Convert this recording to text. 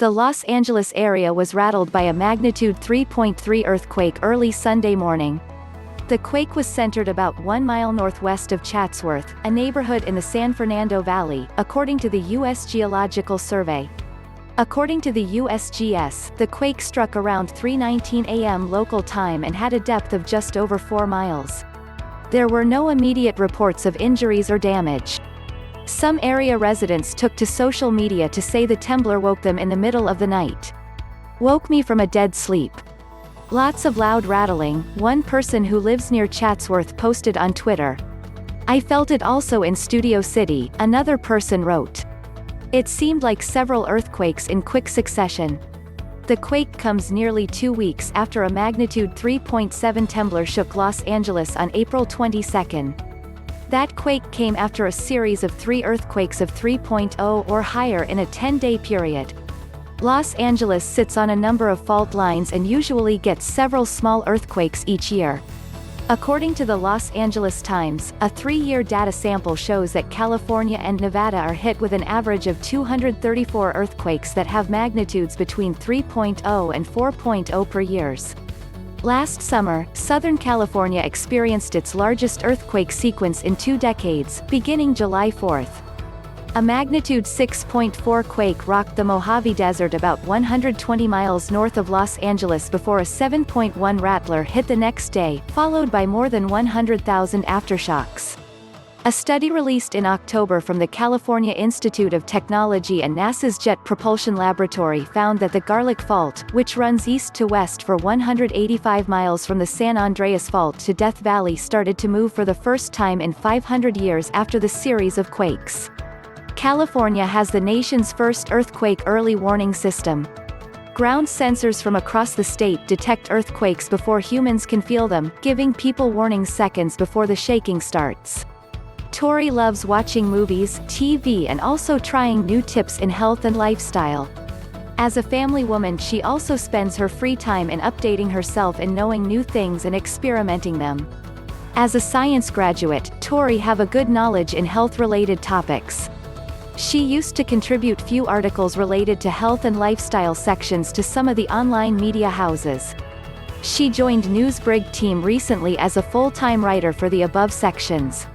The Los Angeles area was rattled by a Magnitude-3.3 earthquake early Sunday morning. The quake was centered about 1 mile northwest of Chatsworth, a neighborhood in the San Fernando Valley, according to the U.S. Geological Survey. According to the USGS, the quake struck around 3:19 a.m. local time and had a depth of just over 4 miles. There were no immediate reports of injuries or damage. Some area residents took to social media to say the trembler woke them in the middle of the night. "Woke me from a dead sleep. Lots of loud rattling," one person who lives near Chatsworth posted on Twitter. "I felt it also in Studio City," another person wrote. It seemed like several earthquakes in quick succession. The quake comes nearly 2 weeks after a magnitude 3.7 trembler shook Los Angeles on April 22. That quake came after a series of 3 earthquakes of 3.0 or higher in a 10-day period. Los Angeles sits on a number of fault lines and usually gets several small earthquakes each year. According to the Los Angeles Times, a 3-year data sample shows that California and Nevada are hit with an average of 234 earthquakes that have magnitudes between 3.0 and 4.0 per year. Last summer, Southern California experienced its largest earthquake sequence in 2 decades, beginning July 4. A magnitude 6.4 quake rocked the Mojave Desert about 120 miles north of Los Angeles before a 7.1 rattler hit the next day, followed by more than 100,000 aftershocks. A study released in October from the California Institute of Technology and NASA's Jet Propulsion Laboratory found that the Garlic Fault, which runs east to west for 185 miles from the San Andreas Fault to Death Valley, started to move for the first time in 500 years after the series of quakes. California has the nation's first earthquake early warning system. Ground sensors from across the state detect earthquakes before humans can feel them, giving people warnings seconds before the shaking starts. Tori loves watching movies, TV, and also trying new tips in health and lifestyle. As a family woman, she also spends her free time in updating herself and knowing new things and experimenting them. As a science graduate, Tori have a good knowledge in health-related topics. She used to contribute few articles related to health and lifestyle sections to some of the online media houses. She joined Newsbreak team recently as a full-time writer for the above sections.